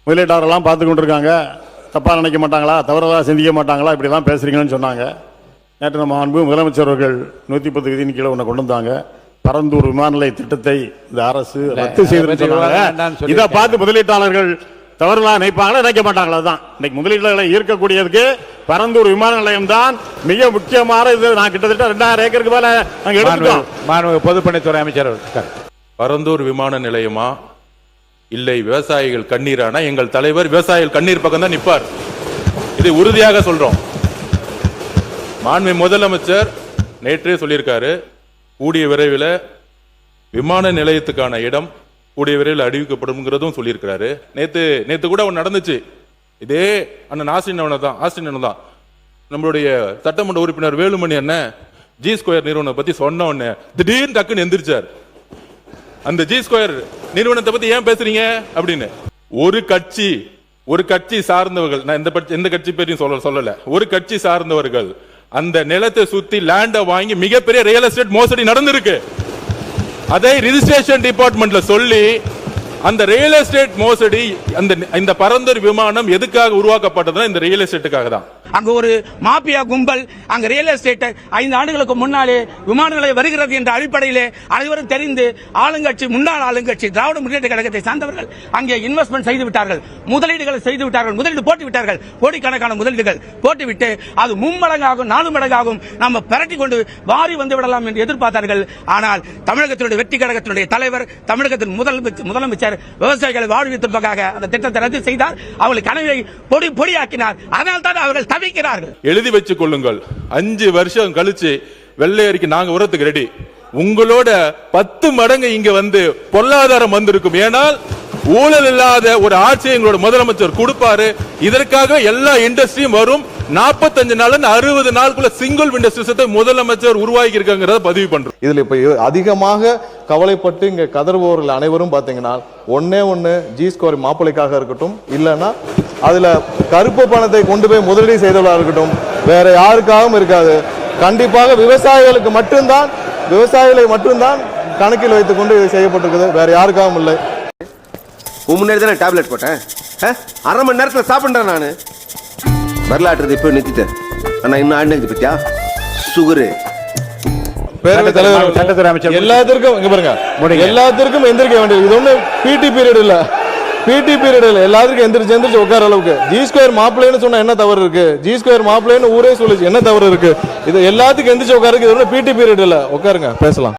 முதலீட்டாளர்லாம் பார்த்து கொண்டிருக்காங்க, தப்பாக நினைக்க மாட்டாங்களா, தவறுதலாக சிந்திக்க மாட்டாங்களா, இப்படிலாம் பேசுகிறீங்கன்னு சொன்னாங்க. நேற்று நம்ம அன்பு முதலமைச்சர் அவர்கள் 110 விதியின் கீழே ஒன்று கொண்டு வந்தாங்க. பரந்தூர் விமான நிலைய திட்டத்தை இந்த அரசு ரத்து செய்து சொன்னாங்க. இதை பார்த்து முதலீட்டாளர்கள் தவறுதலாக நினைப்பாங்களா நினைக்க மாட்டாங்களா தான். இன்னைக்கு முதலீட்டாளர்களை ஈர்க்கக்கூடியதுக்கு பரந்தூர் விமான நிலையம் தான் மிக முக்கியமான. இது நான் கிட்டத்தட்ட 2000 ஏக்கருக்கு மேல நாங்கள் எடுத்துட்டோம். மாண்புமிகு பொதுப்பணித்துறை அமைச்சர் பரந்தூர் விமான நிலையமா இல்லை விவசாயிகள் கண்ணீரானா? எங்கள் தலைவர் விவசாயிகள் கண்ணீர் பக்கம் தான் நிற்பார். இது உறுதியாக சொல்றோம். மாண்புமிகு முதலமைச்சர் நேற்றே சொல்லியிருக்காரு, கூடிய விரைவில் விமான நிலையத்துக்கான இடம் கூடிய விரைவில் அறிவிக்கப்படும் சொல்லியிருக்கிறாரு. நேத்து கூட ஒன்று நடந்துச்சு. இதே அண்ணன் ஆஸ்டின் தான் நம்மளுடைய சட்டமன்ற உறுப்பினர் வேலுமணி அண்ணன் ஜி ஸ்கொயர் நிறுவனம் பத்தி சொன்ன உடனே திடீர்னு டக்குன்னு எந்திரிச்சார். அந்த ஜி ஸ்கொயர் நிறுவனத்தை பத்தி ஏன் பேசுறீங்க அப்படின்னு. ஒரு கட்சி சார்ந்தவர்கள், நான் எந்த கட்சி பேரையும் சொல்லல, ஒரு கட்சி சார்ந்தவர்கள் அந்த நிலத்தை சுத்தி லேண்ட வாங்கி மிகப்பெரிய ரியல் எஸ்டேட் மோசடி நடந்திருக்கு. அதை ரிஜிஸ்ட்ரேஷன் டிபார்ட்மெண்ட்ல சொல்லி அந்த ரியல் எஸ்டேட் மோசடி, இந்த பரந்தூர் விமானம் எதுக்காக உருவாக்கப்பட்டதுன்னா இந்த ரியல் எஸ்டேட்டுக்காக தான். அங்க ஒரு மாபியா கும்பல் அங்க ரியல் எஸ்டேட் 5 ஆண்டுகளுக்கு முன்னாலே விமான நிலையம் வருகிறது என்ற அடிப்படையிலே அனைவரும் தெரிந்து ஆளுங்கட்சி, முன்னாள் ஆளுங்கட்சி திராவிட முன்னேற்ற கழகத்தை சார்ந்தவர்கள் அங்கே இன்வெஸ்ட்மெண்ட் செய்து விட்டார்கள், முதலீடுகளை செய்து விட்டார்கள், முதலீடு போட்டு விட்டார்கள், கோடிக்கணக்கான முதலீடுகள் போட்டுவிட்டு அது 3 மடங்காகும் 4 மடங்காகும் நம்ம பரட்டி கொண்டு வாரி வந்து விடலாம் என்று எதிர்பார்த்தார்கள். ஆனால் தமிழகத்தினுடைய வெற்றி கழகத்தினுடைய தலைவர், தமிழகத்தின் முதலமைச்சர் விவசாயிகளை வாழ்விப்பதற்காக அந்த திட்டத்தை ரத்து செய்தார். அவர்கள் கனவை பொடியாக்கினார். அதனால் தான் அவர்கள் தவிக்கிறார்கள். எழுதி வச்சுக் கொள்ளுங்கள், 5 வருஷம் கழிச்சு வெள்ளையறிக்கை நாங்க உரத்துக்கு ரெடி. உங்களோட 10 மடங்கு இங்க வந்து பொருளாதாரம் வந்திருக்கும். ஏனால் ஊழல் இல்லாத ஒரு ஆட்சியை எங்களோட முதலமைச்சர் கொடுப்பாரு. இதற்காக எல்லா இண்டஸ்ட்ரியும் வரும். 45 நாள் 60 நாளுக்குள்ள சிங்கிள் விண்டோ சிஸ்டத்தை முதலமைச்சர் உருவாக்கி இருக்காங்கிறத பதிவு பண்றோம். இதுல இப்ப அதிகமாக கவலைப்பட்டு இங்க கதறுபவர்கள் அனைவரும் பாத்தீங்கன்னா ஒண்ணே ஜி ஸ்கொயர் மாப்பிளைக்காக இருக்கட்டும், இல்லைன்னா அதுல கருப்பு பணத்தை கொண்டு போய் முதலீடு செய்தவர்களா இருக்கட்டும், வேற யாருக்காகவும் இருக்காது. கண்டிப்பாக விவசாயிகளை மட்டும்தான் கணக்கில் வைத்துக் கொண்டு இது செய்யப்பட்டிருக்குது, வேற யாருக்காகவும் இல்லை. முன்னாடி தானே டேப்லெட் போட்டேன், 1/2 மணி நேரத்தில் சாப்பிட்றேன். நான் வரலாற்று இப்போ நிறுத்திட்டேன். ஆனால் இன்னும் ஆண்டு பத்தியா சுகரு பேரவைத் தலைவர் எல்லாத்திற்கும் இங்க பாருங்க, எல்லாத்திற்கும் எந்திரிக்க வேண்டியது. இது ஒண்ணு பிடி பீரியட் இல்ல, எல்லாத்துக்கும் எந்திரிச்சு உட்கார அளவுக்கு. ஜி ஸ்கொயர் மாப்பிள்ளைன்னு சொன்னா என்ன தவறு இருக்கு? ஜி ஸ்கொயர் மாப்பிள்ளைன்னு ஊரே சொல்லுச்சு, என்ன தவறு இருக்கு? இது எல்லாத்துக்கும் எந்திரிச்சு உட்காருக்கு. இது ஒண்ணு பிடி பீரியட் இல்ல, உட்காருங்க பேசலாம்.